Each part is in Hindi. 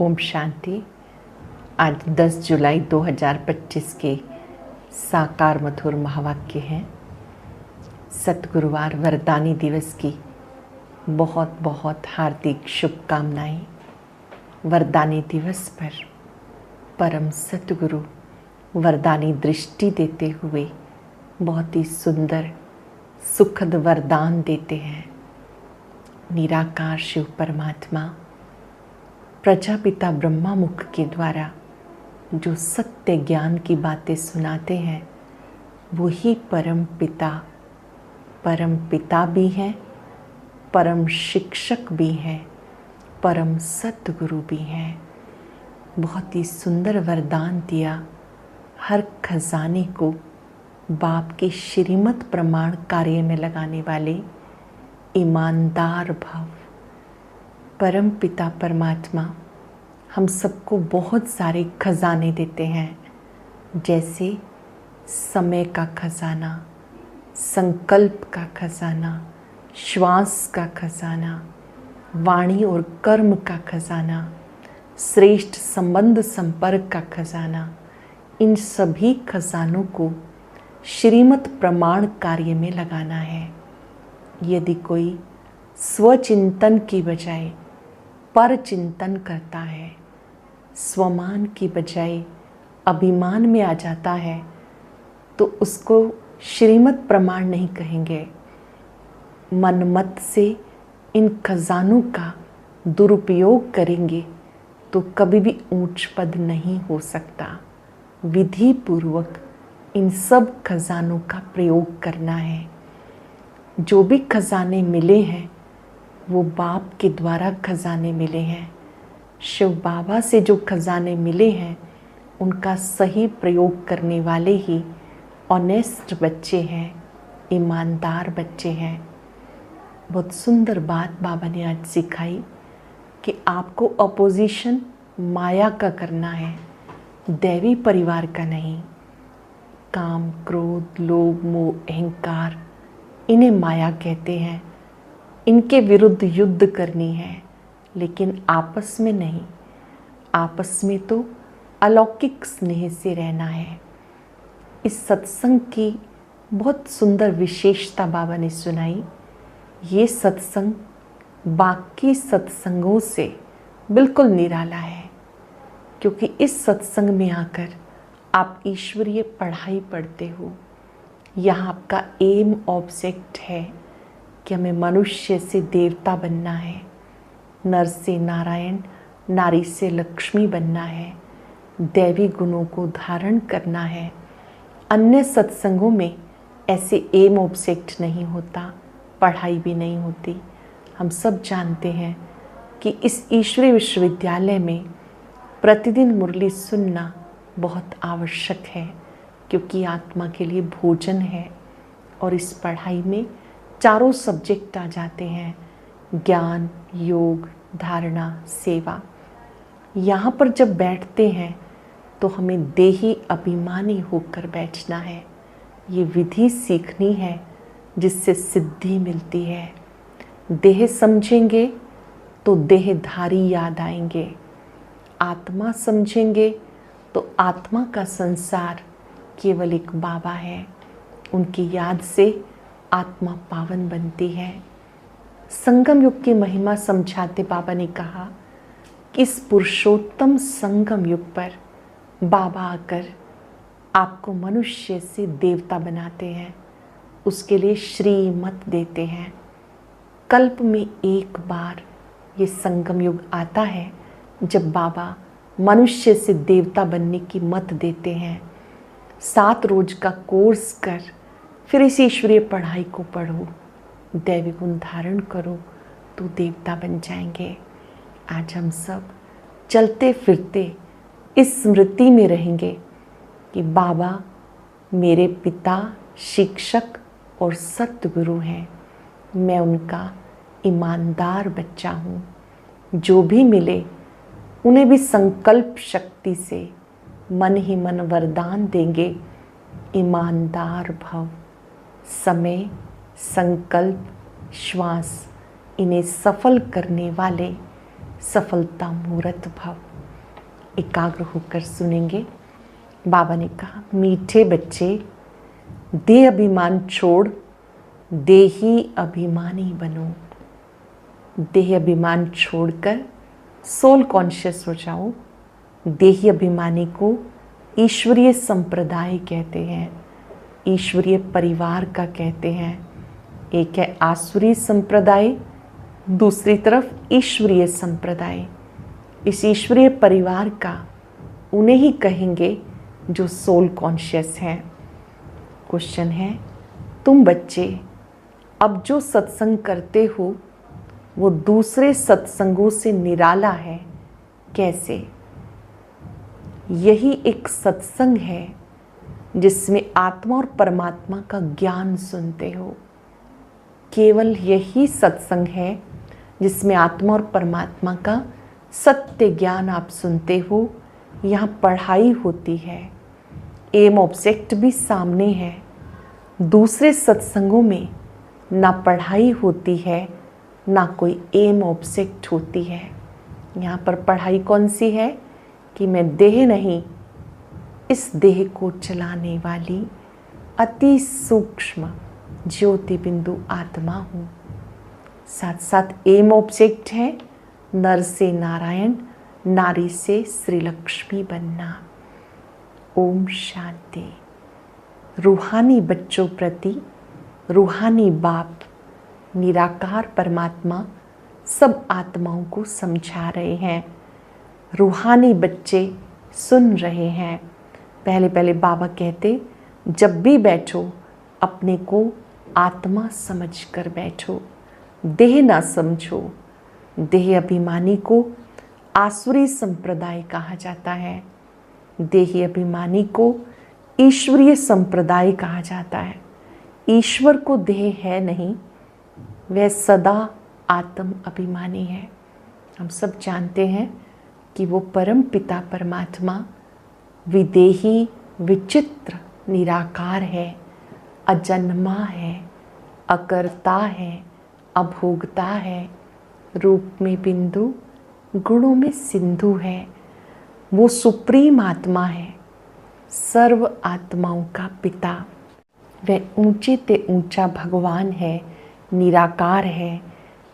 ओम शांति। आज 10 जुलाई 2025 के साकार मधुर महावाक्य हैं। सतगुरुवार वरदानी दिवस की बहुत बहुत हार्दिक शुभकामनाएं। वरदानी दिवस पर परम सतगुरु वरदानी दृष्टि देते हुए बहुत ही सुंदर सुखद वरदान देते हैं। निराकार शिव परमात्मा प्रजापिता ब्रह्मा मुख के द्वारा जो सत्य ज्ञान की बातें सुनाते हैं, वही परम पिता भी हैं, परम शिक्षक भी हैं, परम सतगुरु भी हैं। बहुत ही सुंदर वरदान दिया। हर खजाने को बाप के श्रीमत प्रमाण कार्य में लगाने वाले ईमानदार भव परम पिता परमात्मा हम सबको बहुत सारे खजाने देते हैं, जैसे समय का खजाना, संकल्प का खजाना, श्वास का खजाना, वाणी और कर्म का खजाना, श्रेष्ठ संबंध संपर्क का खजाना। इन सभी खजानों को श्रीमत प्रमाण कार्य में लगाना है। यदि कोई स्वचिंतन की बजाय पर चिंतन करता है, स्वमान की बजाय अभिमान में आ जाता है, तो उसको श्रीमत प्रमाण नहीं कहेंगे। मनमत से इन खजानों का दुरुपयोग करेंगे तो कभी भी ऊंच पद नहीं हो सकता। विधि पूर्वक इन सब खजानों का प्रयोग करना है। जो भी खजाने मिले हैं वो बाप के द्वारा खजाने मिले हैं। शिव बाबा से जो खजाने मिले हैं उनका सही प्रयोग करने वाले ही ऑनेस्ट बच्चे हैं, ईमानदार बच्चे हैं। बहुत सुंदर बात बाबा ने आज सिखाई कि आपको अपोजिशन माया का करना है, दैवी परिवार का नहीं। काम, क्रोध, लोभ, मोह, अहंकार, इन्हें माया कहते हैं। इनके विरुद्ध युद्ध करनी है, लेकिन आपस में नहीं। आपस में तो अलौकिक स्नेह से रहना है। इस सत्संग की बहुत सुंदर विशेषता बाबा ने सुनाई। ये सत्संग बाकी सत्संगों से बिल्कुल निराला है, क्योंकि इस सत्संग में आकर आप ईश्वरीय पढ़ाई पढ़ते हो। यहाँ आपका एम ऑब्जेक्ट है कि हमें मनुष्य से देवता बनना है, नर से नारायण, नारी से लक्ष्मी बनना है, दैवी गुणों को धारण करना है। अन्य सत्संगों में ऐसे एम ऑब्जेक्ट नहीं होता, पढ़ाई भी नहीं होती। हम सब जानते हैं कि इस ईश्वरीय विश्वविद्यालय में प्रतिदिन मुरली सुनना बहुत आवश्यक है, क्योंकि आत्मा के लिए भोजन है। और इस पढ़ाई में चारों सब्जेक्ट आ जाते हैं: ज्ञान, योग, धारणा, सेवा। यहाँ पर जब बैठते हैं तो हमें देही अभिमानी होकर बैठना है। ये विधि सीखनी है जिससे सिद्धि मिलती है। देह समझेंगे तो देहधारी याद आएंगे। आत्मा समझेंगे तो आत्मा का संसार केवल एक बाबा है। उनकी याद से आत्मा पावन बनती है। संगम युग की महिमा समझाते बाबा ने कहा कि इस पुरुषोत्तम संगम युग पर बाबा आकर आपको मनुष्य से देवता बनाते हैं। उसके लिए श्रीमत देते हैं। कल्प में एक बार ये संगम युग आता है जब बाबा मनुष्य से देवता बनने की मत देते हैं। 7 रोज का कोर्स कर फिर इस ईश्वरीय पढ़ाई को पढ़ो, दैवी गुण धारण करो तो देवता बन जाएंगे। आज हम सब चलते फिरते इस स्मृति में रहेंगे कि बाबा मेरे पिता, शिक्षक और सतगुरु हैं। मैं उनका ईमानदार बच्चा हूँ। जो भी मिले उन्हें भी संकल्प शक्ति से मन ही मन वरदान देंगे: ईमानदार भव। समय, संकल्प, श्वास, इन्हें सफल करने वाले सफलता मूरत भव। एकाग्र होकर सुनेंगे। बाबा ने कहा, मीठे बच्चे, देह अभिमान छोड़ देही अभिमानी बनो। देह अभिमान छोड़कर सोल कॉन्शियस हो जाओ। देही अभिमानी को ईश्वरीय संप्रदाय कहते हैं, ईश्वरीय परिवार का कहते हैं। एक है आसुरी संप्रदाय, दूसरी तरफ ईश्वरीय संप्रदाय। इस ईश्वरीय परिवार का उन्हें ही कहेंगे जो सोल कॉन्शियस हैं। क्वेश्चन है, तुम बच्चे अब जो सत्संग करते हो वो दूसरे सत्संगों से निराला है, कैसे? यही एक सत्संग है जिसमें आत्मा और परमात्मा का ज्ञान सुनते हो। केवल यही सत्संग है जिसमें आत्मा और परमात्मा का सत्य ज्ञान आप सुनते हो। यहाँ पढ़ाई होती है, एम ऑब्जेक्ट भी सामने है। दूसरे सत्संगों में ना पढ़ाई होती है, ना कोई एम ऑब्जेक्ट होती है। यहाँ पर पढ़ाई कौन सी है कि मैं देह नहीं, इस देह को चलाने वाली अति सूक्ष्म ज्योति बिंदु आत्मा हूँ। साथ साथ एम ऑब्जेक्ट है नर से नारायण, नारी से श्री लक्ष्मी बनना। ओम शांति। रूहानी बच्चों प्रति रूहानी बाप निराकार परमात्मा सब आत्माओं को समझा रहे हैं। रूहानी बच्चे सुन रहे हैं। पहले पहले बाबा कहते, जब भी बैठो अपने को आत्मा समझकर बैठो, देह ना समझो। देह अभिमानी को आसुरी संप्रदाय कहा जाता है, देही अभिमानी को ईश्वरीय संप्रदाय कहा जाता है। ईश्वर को देह है नहीं, वह सदा आत्म अभिमानी है। हम सब जानते हैं कि वो परम पिता परमात्मा विदेही, विचित्र, निराकार है, अजन्मा है, अकर्ता है, अभोगता है, रूप में बिंदु, गुणों में सिंधु है। वो सुप्रीम आत्मा है, सर्व आत्माओं का पिता। वह ऊंचे ते ऊंचा भगवान है, निराकार है।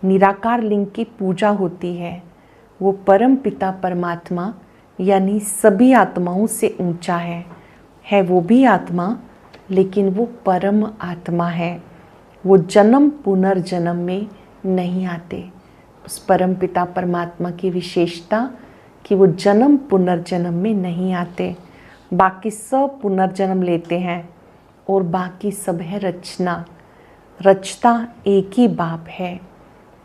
निराकार लिंग की पूजा होती है। वो परम पिता परमात्मा यानी सभी आत्माओं से ऊंचा है वो भी आत्मा, लेकिन वो परम आत्मा है। वो जन्म पुनर्जन्म में नहीं आते। उस परम पिता परमात्मा की विशेषता कि वो जन्म पुनर्जन्म में नहीं आते। बाकी सब पुनर्जन्म लेते हैं और बाकी सब है रचना। रचता एक ही बाप है।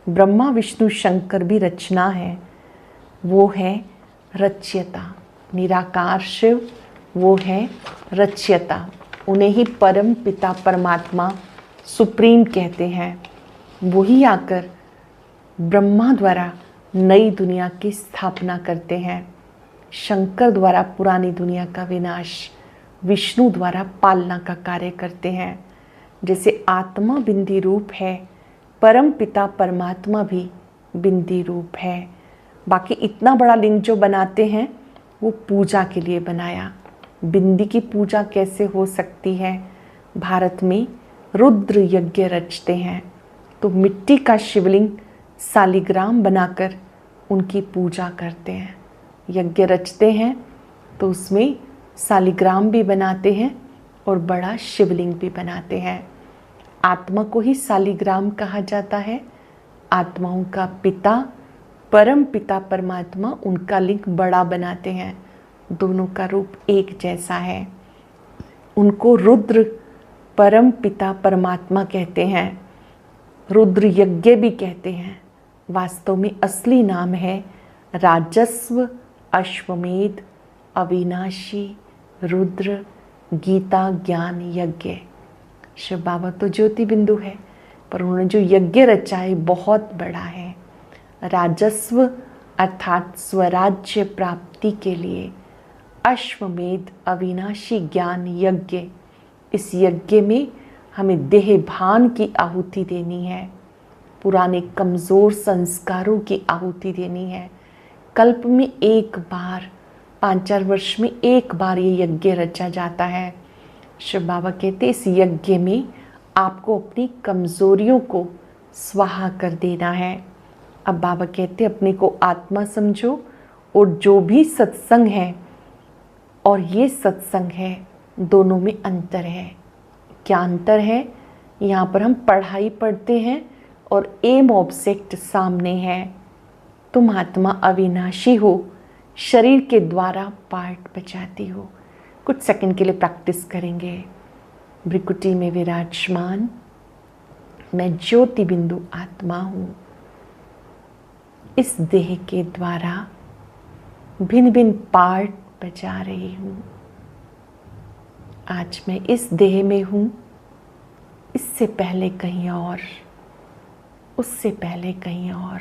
ब्रह्मा विष्णु शंकर भी रचना है, वो है रच्यता। निराकार शिव वो है रच्यता। उन्हें ही परम पिता परमात्मा सुप्रीम कहते हैं। वही आकर ब्रह्मा द्वारा नई दुनिया की स्थापना करते हैं, शंकर द्वारा पुरानी दुनिया का विनाश, विष्णु द्वारा पालना का कार्य करते हैं। जैसे आत्मा बिंदी रूप है, परम पिता परमात्मा भी बिंदी रूप है। बाकी इतना बड़ा लिंग जो बनाते हैं वो पूजा के लिए बनाया। बिंदी की पूजा कैसे हो सकती है? भारत में रुद्र यज्ञ रचते हैं तो मिट्टी का शिवलिंग सालिग्राम बनाकर उनकी पूजा करते हैं। यज्ञ रचते हैं तो उसमें सालिग्राम भी बनाते हैं और बड़ा शिवलिंग भी बनाते हैं। आत्मा को ही सालिग्राम कहा जाता है। आत्माओं का पिता परम पिता परमात्मा उनका लिंग बड़ा बनाते हैं। दोनों का रूप एक जैसा है। उनको रुद्र परम पिता परमात्मा कहते हैं, रुद्र यज्ञ भी कहते हैं। वास्तव में असली नाम है राजस्व अश्वमेध अविनाशी रुद्र गीता ज्ञान यज्ञ। शिव बाबा तो ज्योति बिंदु है, पर उन्होंने जो यज्ञ रचा है बहुत बड़ा है। राजस्व अर्थात स्वराज्य प्राप्ति के लिए अश्वमेध अविनाशी ज्ञान यज्ञ। इस यज्ञ में हमें देह भान की आहुति देनी है। पुराने कमज़ोर संस्कारों की आहुति देनी है। कल्प में एक बार, 5-4 वर्ष में एक बार ये यज्ञ रचा जाता है। शिव बाबा कहते इस यज्ञ में आपको अपनी कमज़ोरियों को स्वाहा कर देना है। अब बाबा कहते अपने को आत्मा समझो, और जो भी सत्संग है और ये सत्संग है, दोनों में अंतर है। क्या अंतर है? यहाँ पर हम पढ़ाई पढ़ते हैं और एम ऑब्जेक्ट सामने है। तुम आत्मा अविनाशी हो, शरीर के द्वारा पार्ट बजाती हो। कुछ सेकंड के लिए प्रैक्टिस करेंगे। भ्रिकुटी में विराजमान मैं ज्योति बिंदु आत्मा हूँ। इस देह के द्वारा भिन्न भिन्न पार्ट बजा रही हूँ। आज मैं इस देह में हूँ, इससे पहले कहीं और, उससे पहले कहीं और।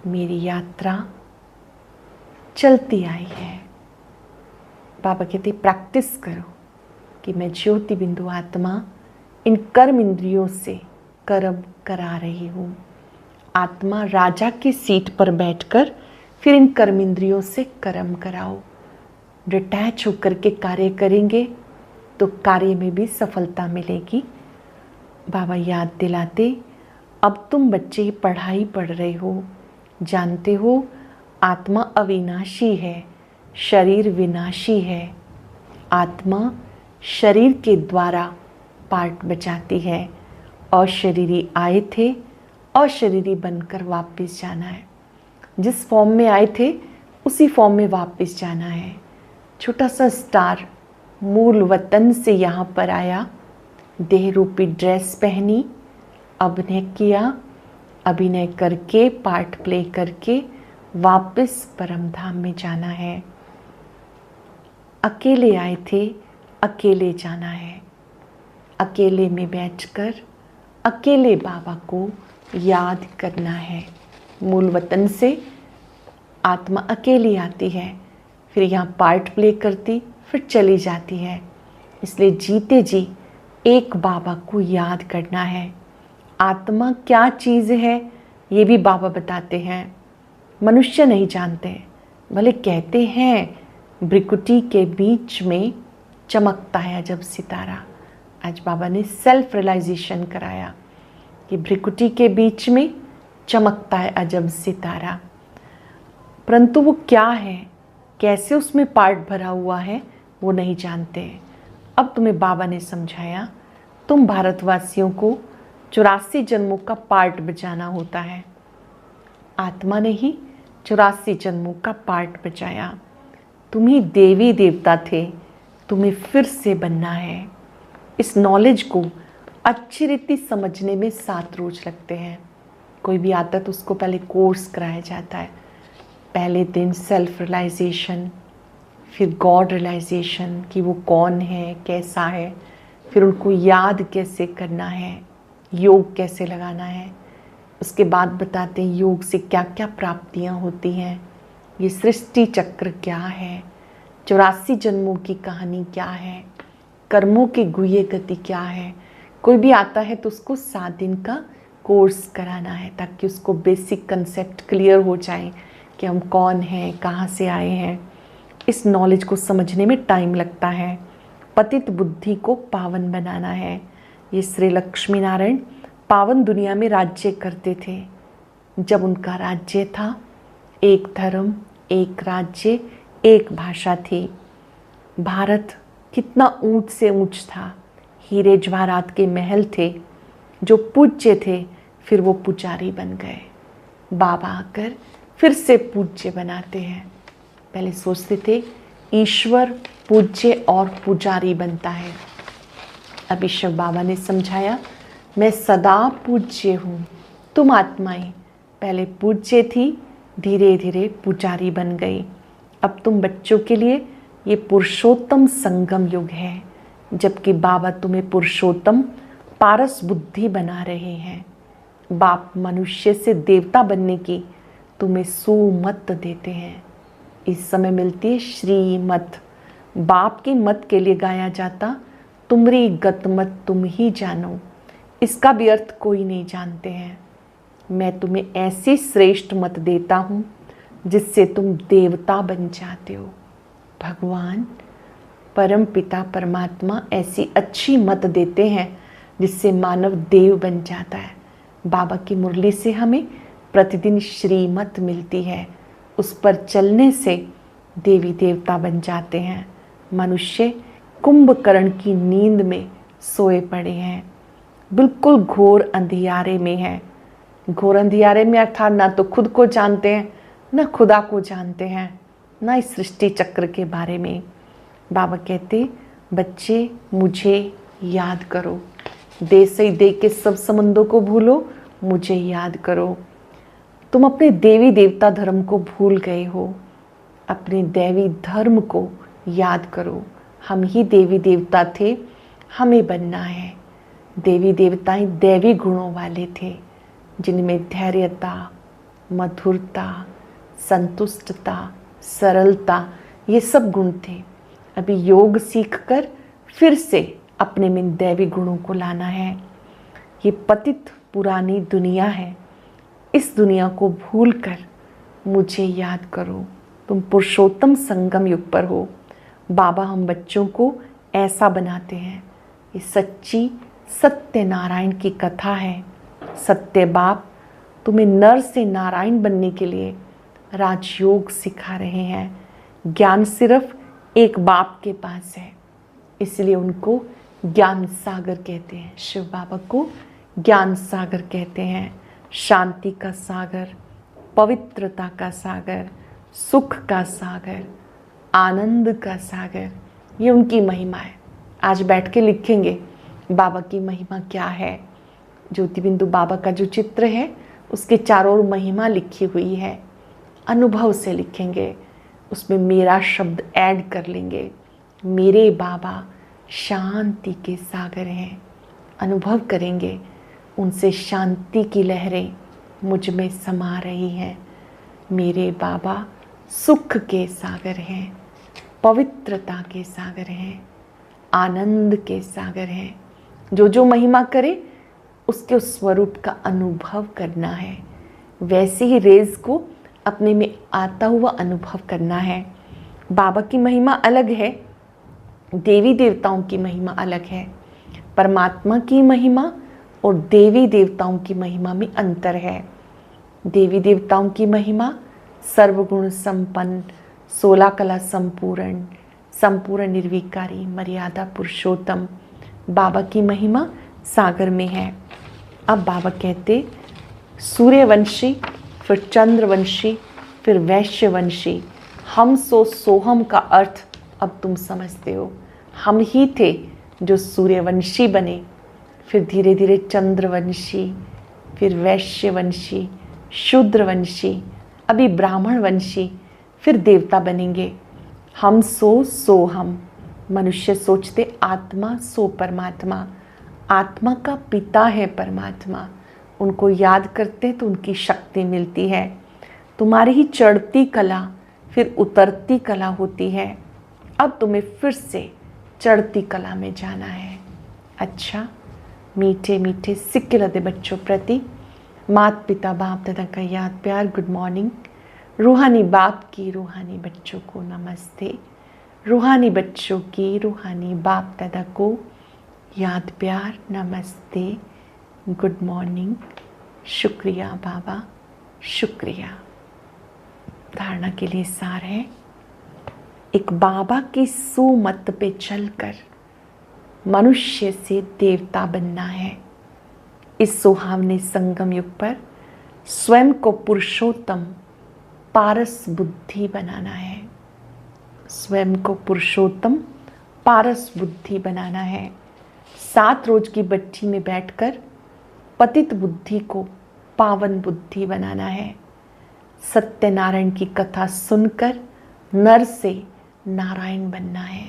मेरी यात्रा चलती आई है। बाबा कहते प्रैक्टिस करो कि मैं ज्योति बिंदु आत्मा इन कर्म इंद्रियों से कर्म करा रही हूँ। आत्मा राजा की सीट पर बैठकर फिर इन कर्म इंद्रियों से कर्म कराओ। डिटैच होकर के कार्य करेंगे तो कार्य में भी सफलता मिलेगी। बाबा याद दिलाते, अब तुम बच्चे पढ़ाई पढ़ रहे हो, जानते हो आत्मा अविनाशी है, शरीर विनाशी है। आत्मा शरीर के द्वारा पार्ट बचाती है। अशरीरी आए थे, अशरीरी बनकर वापस जाना है। जिस फॉर्म में आए थे उसी फॉर्म में वापस जाना है। छोटा सा स्टार मूल वतन से यहाँ पर आया, देह रूपी ड्रेस पहनी, अभिनय किया, अभिनय करके पार्ट प्ले करके वापस परम धाम में जाना है। अकेले आए थे, अकेले जाना है। अकेले में बैठकर अकेले बाबा को याद करना है। मूल वतन से आत्मा अकेली आती है, फिर यहाँ पार्ट प्ले करती, फिर चली जाती है। इसलिए जीते जी एक बाबा को याद करना है। आत्मा क्या चीज़ है ये भी बाबा बताते हैं। मनुष्य नहीं जानते, भले कहते हैं भ्रिकुटी के बीच में चमकता है अजब सितारा। आज बाबा ने सेल्फ रियलाइजेशन कराया कि भ्रिकुटी के बीच में चमकता है अजब सितारा, परंतु वो क्या है, कैसे उसमें पार्ट भरा हुआ है, वो नहीं जानते। अब तुम्हें बाबा ने समझाया, तुम भारतवासियों को 84 जन्मों का पार्ट बजाना होता है। आत्मा ने ही 84 जन्मों का पार्ट बजाया। तुम ही देवी देवता थे, तुम्हें फिर से बनना है। इस नॉलेज को अच्छी रीति समझने में 7 रोज लगते हैं। कोई भी आता तो उसको पहले कोर्स कराया जाता है। पहले दिन सेल्फ रियलाइजेशन, फिर गॉड रियलाइजेशन कि वो कौन है, कैसा है, फिर उनको याद कैसे करना है, योग कैसे लगाना है। उसके बाद बताते हैं योग से क्या क्या प्राप्तियाँ होती हैं, ये सृष्टि चक्र क्या है, 84 जन्मों की कहानी क्या है, कर्मों की गुह्य गति क्या है। कोई भी आता है तो उसको 7 दिन का कोर्स कराना है ताकि उसको बेसिक कंसेप्ट क्लियर हो जाए कि हम कौन हैं, कहाँ से आए हैं। इस नॉलेज को समझने में टाइम लगता है। पतित बुद्धि को पावन बनाना है। ये श्री लक्ष्मी नारायण पावन दुनिया में राज्य करते थे। जब उनका राज्य था, एक धर्म, एक राज्य, एक भाषा थी। भारत कितना ऊंच से ऊंच था। हीरे जवाहरात के महल थे जो पूज्य थे, फिर वो पुजारी बन गए। बाबा आकर फिर से पूज्य बनाते हैं। पहले सोचते थे ईश्वर पूज्य और पुजारी बनता है। अब ईश्वर बाबा ने समझाया, मैं सदा पूज्य हूँ। तुम आत्माएं पहले पूज्य थी, धीरे धीरे पुजारी बन गई। अब तुम बच्चों के लिए ये पुरुषोत्तम संगम युग है, जबकि बाबा तुम्हें पुरुषोत्तम पारस बुद्धि बना रहे हैं। बाप मनुष्य से देवता बनने की तुम्हें सुमत देते हैं। इस समय मिलती है श्रीमत। बाप की मत के लिए गाया जाता, तुमरी गत मत तुम ही जानो। इसका भी अर्थ कोई नहीं जानते हैं। मैं तुम्हें ऐसी श्रेष्ठ मत देता हूँ जिससे तुम देवता बन जाते हो। भगवान परम पिता परमात्मा ऐसी अच्छी मत देते हैं जिससे मानव देव बन जाता है। बाबा की मुरली से हमें प्रतिदिन श्रीमत मिलती है, उस पर चलने से देवी देवता बन जाते हैं। मनुष्य कुंभकर्ण की नींद में सोए पड़े हैं, बिल्कुल घोर अंधियारे में है। घोर अंधियारे में अर्थात ना तो खुद को जानते हैं, ना खुदा को जानते हैं, ना इस सृष्टि चक्र के बारे में। बाबा कहते, बच्चे मुझे याद करो, दे से दे के सब संबंधों को भूलो, मुझे याद करो। तुम अपने देवी देवता धर्म को भूल गए हो, अपने दैवी धर्म को याद करो। हम ही देवी देवता थे, हमें बनना है। देवी देवताएं दैवी गुणों वाले थे, जिनमें धैर्यता, मधुरता, संतुष्टता, सरलता, ये सब गुण थे। अभी योग सीखकर फिर से अपने में दैवी गुणों को लाना है। ये पतित पुरानी दुनिया है, इस दुनिया को भूलकर मुझे याद करो। तुम पुरुषोत्तम संगम युग पर हो। बाबा हम बच्चों को ऐसा बनाते हैं। ये सच्ची सत्यनारायण की कथा है। सत्य बाप तुम्हें नर से नारायण बनने के लिए राजयोग सिखा रहे हैं। ज्ञान सिर्फ एक बाप के पास है, इसलिए उनको ज्ञान सागर कहते हैं। शिव बाबा को ज्ञान सागर कहते हैं। शांति का सागर, पवित्रता का सागर, सुख का सागर, आनंद का सागर, ये उनकी महिमा है। आज बैठ के लिखेंगे बाबा की महिमा क्या है। ज्योति बिंदु बाबा का जो चित्र है उसके चारों ओर महिमा लिखी हुई है। अनुभव से लिखेंगे, उसमें मेरा शब्द ऐड कर लेंगे। मेरे बाबा शांति के सागर हैं। अनुभव करेंगे, उनसे शांति की लहरें मुझ में समा रही हैं। मेरे बाबा सुख के सागर हैं, पवित्रता के सागर हैं, आनंद के सागर हैं। जो जो महिमा करे उसके उस स्वरूप का अनुभव करना है। वैसे ही रेज को अपने में आता हुआ अनुभव करना है। बाबा की महिमा अलग है, देवी देवताओं की महिमा अलग है। परमात्मा की महिमा और देवी देवताओं की महिमा में अंतर है। देवी देवताओं की महिमा सर्वगुण संपन्न, 16 कला संपूर्ण, संपूर्ण निर्विकारी, मर्यादा पुरुषोत्तम। बाबा की महिमा सागर में है। अब बाबा कहते, सूर्यवंशी, फिर चंद्रवंशी, फिर वैश्यवंशी। हम सो सोहम का अर्थ अब तुम समझते हो। हम ही थे जो सूर्यवंशी बने, फिर धीरे धीरे चंद्रवंशी, फिर वैश्यवंशी, शूद्रवंशी, अभी ब्राह्मण वंशी, फिर देवता बनेंगे। हम सो हम। मनुष्य सोचते आत्मा सो परमात्मा। आत्मा का पिता है परमात्मा। उनको याद करते तो उनकी शक्ति मिलती है। तुम्हारी ही चढ़ती कला फिर उतरती कला होती है। अब तुम्हें फिर से चढ़ती कला में जाना है। अच्छा, मीठे मीठे सिक्के लदे बच्चों प्रति माता पिता बाप दादा का याद प्यार गुड मॉर्निंग। रूहानी बाप की रूहानी बच्चों को नमस्ते। रूहानी बच्चों की रूहानी बाप दादा को याद प्यार नमस्ते, गुड मॉर्निंग, शुक्रिया बाबा, शुक्रिया। धारणा के लिए सार है, एक बाबा की सुमत पे चलकर मनुष्य से देवता बनना है। इस सुहावने संगम युग पर स्वयं को पुरुषोत्तम पारस बुद्धि बनाना है। स्वयं को पुरुषोत्तम पारस बुद्धि बनाना है। 7 रोज की भट्ठी में बैठकर पतित बुद्धि को पावन बुद्धि बनाना है। सत्यनारायण की कथा सुनकर नर से नारायण बनना है।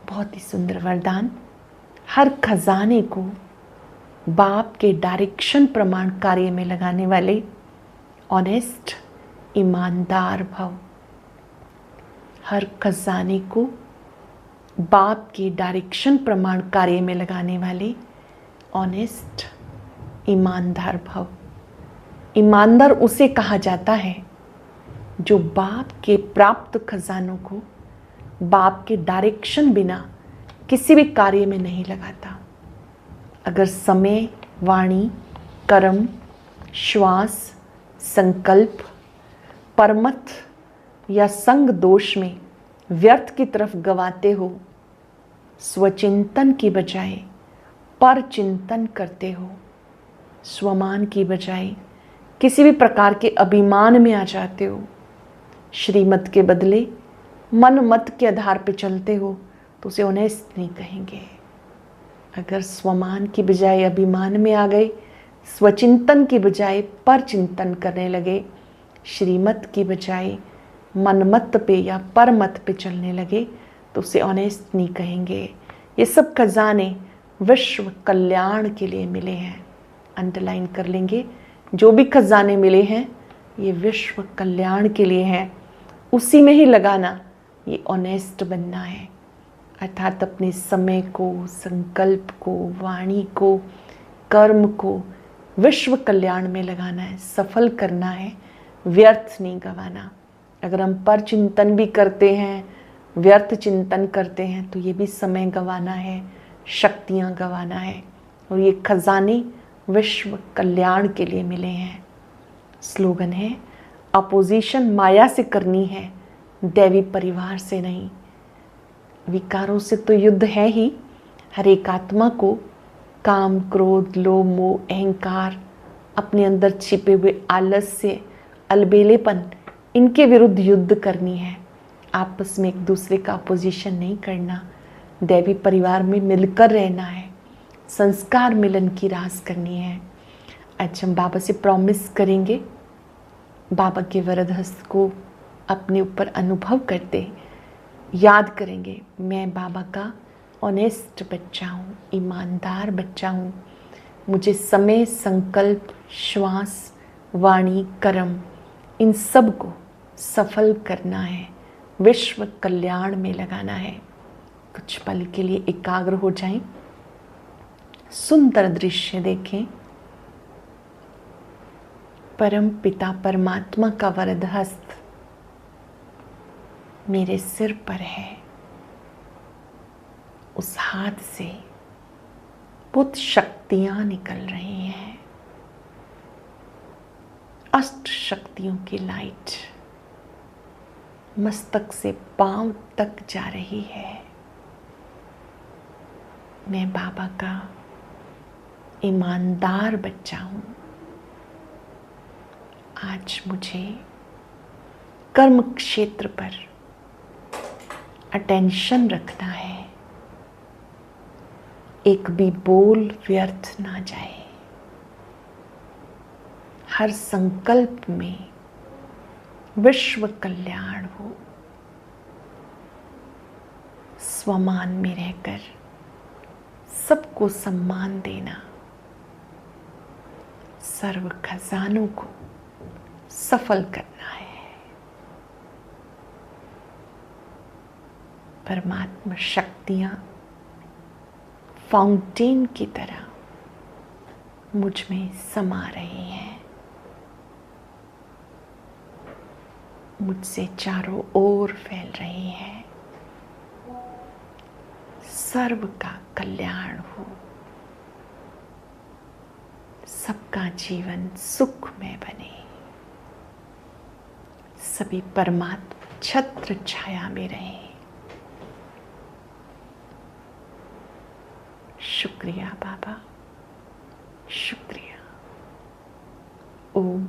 बहुत ही सुंदर वरदान। हर खजाने को बाप के डायरेक्शन प्रमाण कार्य में लगाने वाले ऑनेस्ट, ईमानदार भव। हर खजाने को बाप के डायरेक्शन प्रमाण कार्य में लगाने वाले ऑनेस्ट, ईमानदार भव। ईमानदार उसे कहा जाता है जो बाप के प्राप्त खजानों को बाप के डायरेक्शन बिना किसी भी कार्य में नहीं लगाता। अगर समय, वाणी, कर्म, श्वास, संकल्प, परमत या संग दोष में व्यर्थ की तरफ गवाते हो, स्वचिंतन की बजाय पर चिंतन करते हो, स्वमान की बजाय किसी भी प्रकार के अभिमान में आ जाते हो, श्रीमत के बदले मन मत के आधार पर चलते हो, तो उसे ऑनेस्ट नहीं कहेंगे। अगर स्वमान की बजाय अभिमान में आ गए, स्वचिंतन की बजाय पर चिंतन करने लगे, श्रीमत की बजाय मनमत पे या परमत पे चलने लगे, तो उसे ऑनेस्ट नहीं कहेंगे। ये सब खजाने विश्व कल्याण के लिए मिले हैं। अंडरलाइन कर लेंगे, जो भी खजाने मिले हैं ये विश्व कल्याण के लिए हैं। उसी में ही लगाना, ये ऑनेस्ट बनना है। अर्थात अपने समय को, संकल्प को, वाणी को, कर्म को विश्व कल्याण में लगाना है, सफल करना है, व्यर्थ नहीं गंवाना। अगर हम पर चिंतन भी करते हैं, व्यर्थ चिंतन करते हैं, तो ये भी समय गंवाना है, शक्तियाँ गंवाना है। और ये खजाने विश्व कल्याण के लिए मिले हैं। स्लोगन है, अपोजिशन माया से करनी है, दैवी परिवार से नहीं। विकारों से तो युद्ध है ही। हर एक आत्मा को काम, क्रोध, लोभ, मोह, अहंकार, अपने अंदर छिपे हुए आलस्य, अलबेलेपन, इनके विरुद्ध युद्ध करनी है। आपस में एक दूसरे का अपोजिशन नहीं करना, दैवी परिवार में मिलकर रहना है, संस्कार मिलन की रास करनी है। आज हम बाबा से प्रॉमिस करेंगे, बाबा के वरद हस्त को अपने ऊपर अनुभव करते याद करेंगे, मैं बाबा का ऑनेस्ट बच्चा हूँ, ईमानदार बच्चा हूँ। मुझे समय, संकल्प, श्वास, वाणी, कर्म, इन सब को सफल करना है, विश्व कल्याण में लगाना है। कुछ पल के लिए एकाग्र हो जाएं, सुंदर दृश्य देखें। परम पिता परमात्मा का वरद हस्त मेरे सिर पर है। उस हाथ से बहुत शक्तियां निकल रही हैं, अष्ट शक्तियों की लाइट मस्तक से पांव तक जा रही है। मैं बाबा का ईमानदार बच्चा हूँ। आज मुझे कर्म क्षेत्र पर अटेंशन रखना है, एक भी बोल व्यर्थ ना जाए। हर संकल्प में विश्व कल्याण हो। स्वमान में रहकर सबको सम्मान देना, सर्व खजानों को सफल करना है। परमात्मा शक्तियां फाउंटेन की तरह मुझ में समा रही हैं, मुझसे चारों ओर फैल रही है। सर्व का कल्याण हो, सबका जीवन सुखमय बने, सभी परमात्मा छत्र छाया में रहे। शुक्रिया बाबा, शुक्रिया। ओम